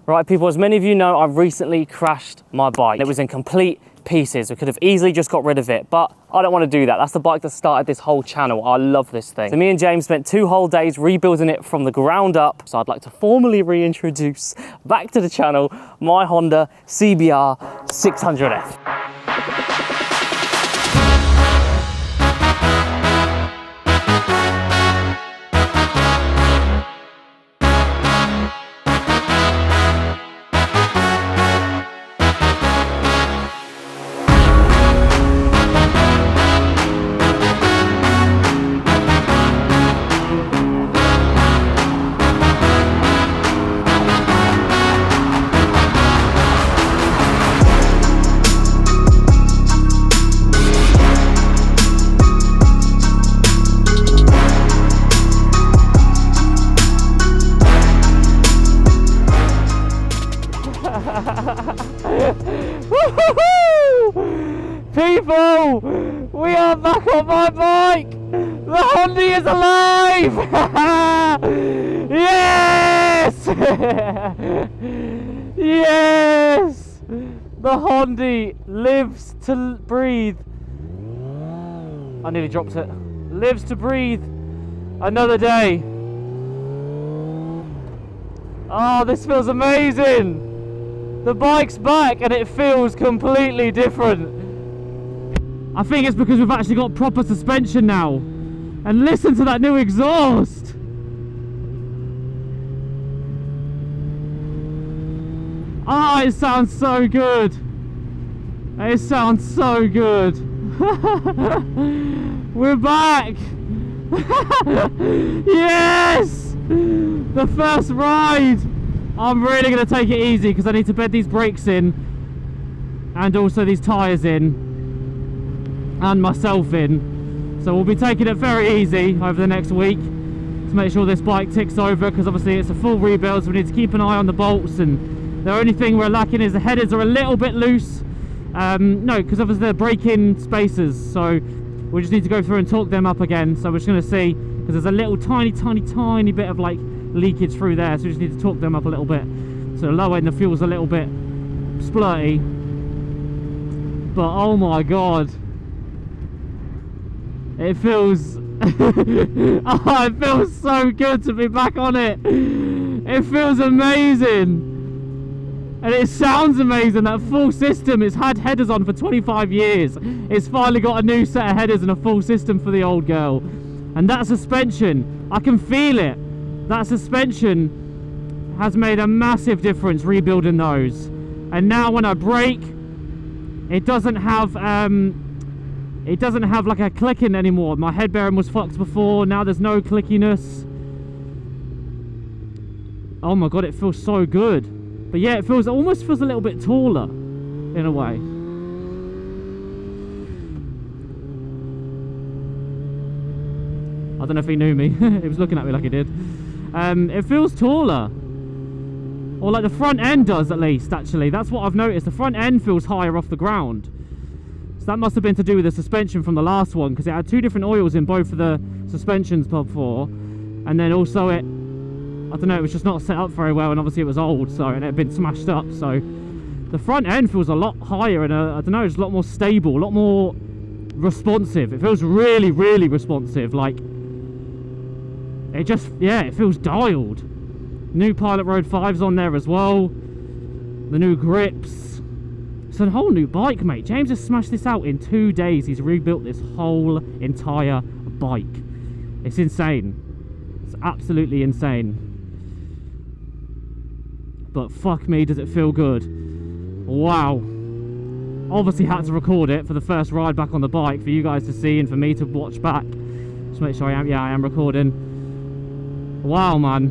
Right people, as many of you know, I've recently crashed my bike. It was in complete pieces. We could have easily just got rid of it, but I don't want to do that. That's the bike that started this whole channel. I love this thing. So me and James spent 2 whole days rebuilding it from the ground up. So I'd like to formally reintroduce back to the channel my Honda CBR 600F. People, we are back on my bike. The HOODIE is alive. Yes. Yes, the HOODIE lives to breathe. I nearly dropped it. Lives to breathe another day. Oh, this feels amazing. The bike's back and it feels completely different. I think it's because we've actually got proper suspension now. And listen to that new exhaust. Oh, it sounds so good. It sounds so good. We're back. Yes! The first ride. I'm really going to take it easy because I need to bed these brakes in and also these tyres in and myself in. So we'll be taking it very easy over the next week to make sure this bike ticks over, because obviously it's a full rebuild, so we need to keep an eye on the bolts, and the only thing we're lacking is the headers are a little bit loose. No, because obviously they're break-in spacers, so we just need to go through and torque them up again. So we're just going to see, because there's a little tiny bit of like leakage through there, so we just need to torque them up a little bit. So the lower end, the fuel's a little bit splurty, but oh my god, it feels oh, it feels so good to be back on it. It feels amazing, and it sounds amazing. That full system, it's had headers on for 25 years. It's finally got a new set of headers and a full system for the old girl. And that suspension, I can feel it. That suspension has made a massive difference rebuilding those. And now when I brake, it doesn't have like a clicking anymore. My head bearing was fucked before, now there's no clickiness. Oh my god, it feels so good. But yeah, it almost feels a little bit taller in a way. I don't know if he knew me. He was looking at me like he did. It feels taller, or like the front end does, at least. Actually, that's what I've noticed. The front end feels higher off the ground. So that must have been to do with the suspension from the last one, because it had 2 different oils in both of the suspensions before, and then also it, I don't know, it was just not set up very well, and obviously it was old, so, and it had been smashed up. So the front end feels a lot higher, and I don't know, it's a lot more stable, a lot more responsive. It feels really, really responsive. Like, it just, yeah, it feels dialed. New Pilot Road 5s on there as well. The new grips. It's a whole new bike, mate. James has smashed this out in 2 days. He's rebuilt this whole entire bike. It's insane. It's absolutely insane. But fuck me, does it feel good. Wow. Obviously had to record it for the first ride back on the bike for you guys to see and for me to watch back. Just make sure I am recording. Wow, man.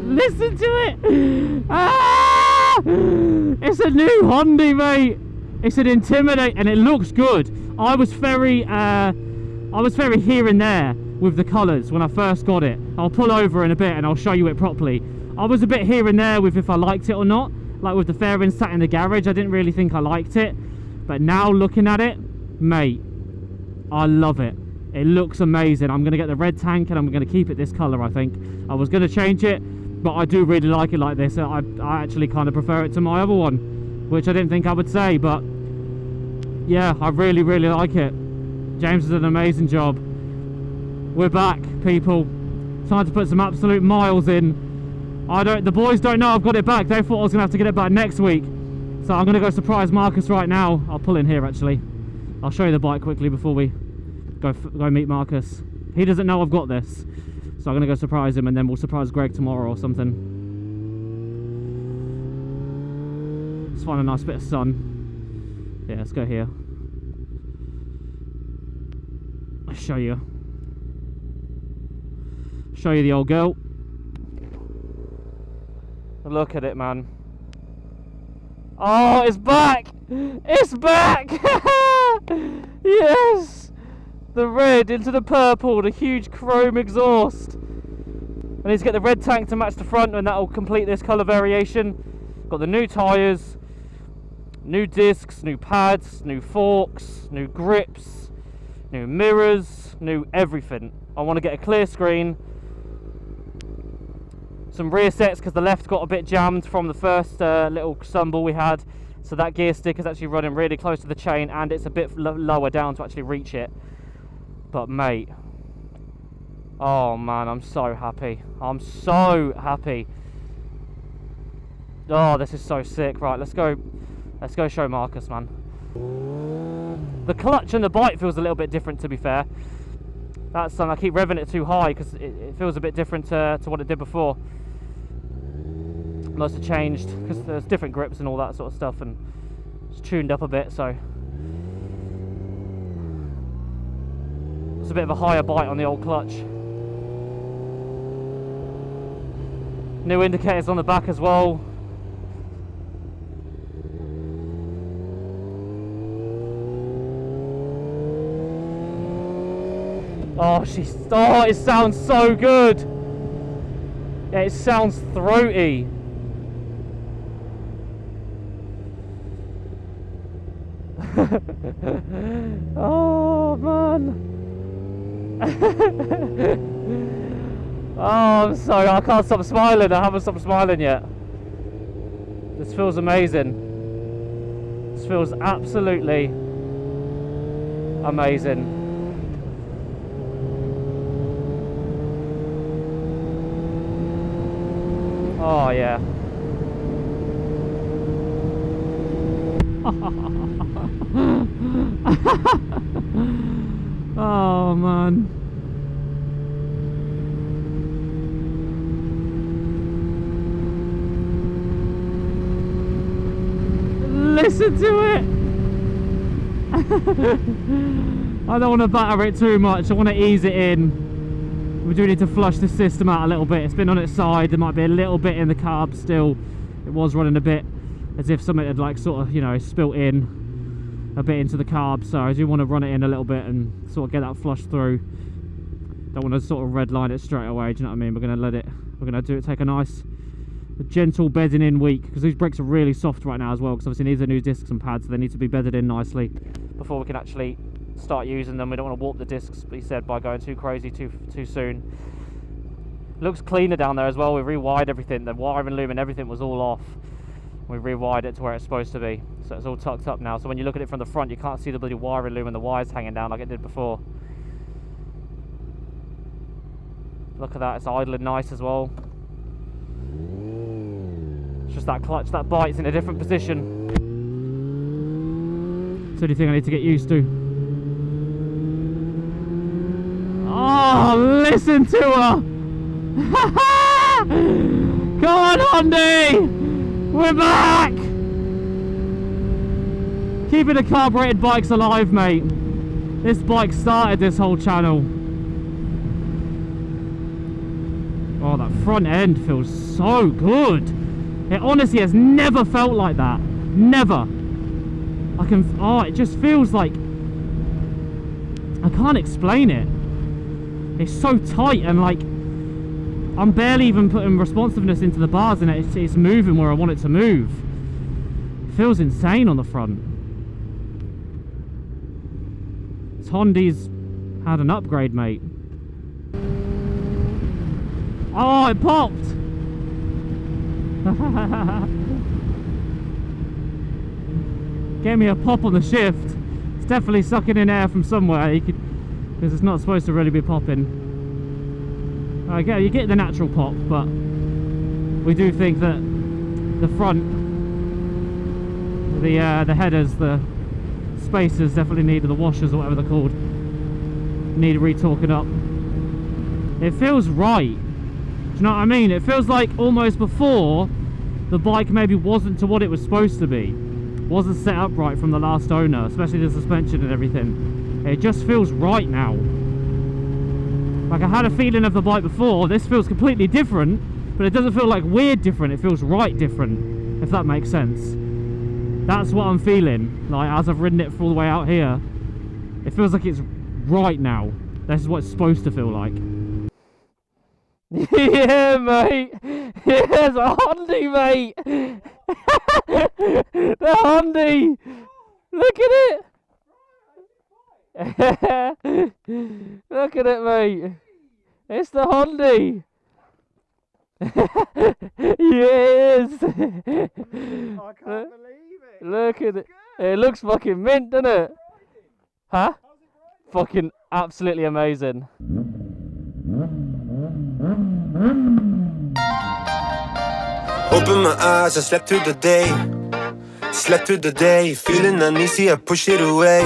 Listen to it. Ah! It's a new HOODIE, mate. It's an Intimidate, and it looks good. I was very here and there with the colours when I first got it. I'll pull over in a bit and I'll show you it properly. I was a bit here and there with if I liked it or not. Like with the fairings sat in the garage, I didn't really think I liked it. But now looking at it, mate, I love it. It looks amazing. I'm going to get the red tank and I'm going to keep it this colour, I think. I was going to change it, but I do really like it like this. I actually kind of prefer it to my other one, which I didn't think I would say, but yeah, I really, really like it. James has done an amazing job. We're back, people. Time to put some absolute miles in. The boys don't know I've got it back. They thought I was going to have to get it back next week. So I'm going to go surprise Marcus right now. I'll pull in here, actually. I'll show you the bike quickly before we go meet Marcus. He doesn't know I've got this. So I'm going to go surprise him, and then we'll surprise Greg tomorrow or something. Let's find a nice bit of sun. Yeah, let's go here. I'll show you the old girl. Look at it, man. Oh, it's back! It's back! Yes! The red into the purple, the huge chrome exhaust. I need to get the red tank to match the front, and that'll complete this colour variation. Got the new tyres, new discs, new pads, new forks, new grips, new mirrors, new everything. I want to get a clear screen. Some rear sets because the left got a bit jammed from the first little stumble we had, so that gear stick is actually running really close to the chain, and it's a bit lower down to actually reach it. But mate, oh man, I'm so happy. I'm so happy. Oh, this is so sick. Right, let's go show Marcus, man. The clutch and the bike feels a little bit different, to be fair. That's I keep revving it too high because it feels a bit different to what it did before. Must have changed because there's different grips and all that sort of stuff, and it's tuned up a bit, so it's a bit of a higher bite on the old clutch. New indicators on the back as well. Oh, it sounds so good. Yeah, it sounds throaty. Oh man. Oh, I'm sorry, I can't stop smiling. I haven't stopped smiling yet. This feels amazing. This feels absolutely amazing. Oh yeah. Oh man. Listen to it. I don't want to batter it too much. I want to ease it in. We do need to flush the system out a little bit. It's been on its side. There might be a little bit in the carb still. It was running a bit as if something had like sort of, you know, spilt in a bit into the carb. So I do want to run it in a little bit and sort of get that flushed through. Don't want to sort of redline it straight away. Do you know what I mean? We're going to do it, take a nice gentle bedding in week, because these brakes are really soft right now as well, because obviously these are new discs and pads, so they need to be bedded in nicely before we can actually start using them. We don't want to warp the discs, he said, by going too crazy too soon. Looks cleaner down there as well. We rewired everything. The wiring loom and everything was all off. We rewired it to where it's supposed to be, so it's all tucked up now. So when you look at it from the front, you can't see the bloody wiring loom and the wires hanging down like it did before. Look at that, it's idling nice as well. It's just that clutch, that bite's in a different position. It's the only thing I need to get used to. Oh, listen to her! Come on, Hyundai! We're back! Keeping the carbureted bikes alive, mate. This bike started this whole channel. Oh, that front end feels so good. It honestly has never felt like that. Never. It just feels like, I can't explain it. It's so tight, and like, I'm barely even putting responsiveness into the bars, and it's moving where I want it to move. It feels insane on the front. It's Honda's Had an upgrade, mate. Oh, it popped! Gave me a pop on the shift. It's definitely sucking in air from somewhere, because it's not supposed to really be popping. Okay, you get the natural pop, but we do think that the front, the headers, the spacers definitely need, the washers or whatever they're called, need retorquing up. It feels right. Do you know what I mean? It feels like almost before the bike maybe wasn't to what it was supposed to be. Wasn't set up right from the last owner, especially the suspension and everything. It just feels right now. Like I had a feeling of the bike before, this feels completely different, but it doesn't feel like weird different, it feels right different, if that makes sense. That's what I'm feeling, like as I've ridden it all the way out here. It feels like it's right now. This is what it's supposed to feel like. Yeah, mate! Yes, a HOODIE, mate! The HOODIE! Look at it! Look at it, mate! It's the HOODIE! Yes! I can't believe it! Look at it! It looks fucking mint, doesn't it? Huh? Fucking absolutely amazing. Open my eyes, I slept through the day. Slept through the day, feeling uneasy, I push it away.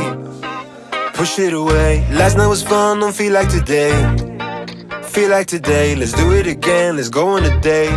Push it away. Last night was fun, don't feel like today. Feel like today, let's do it again, let's go on a date.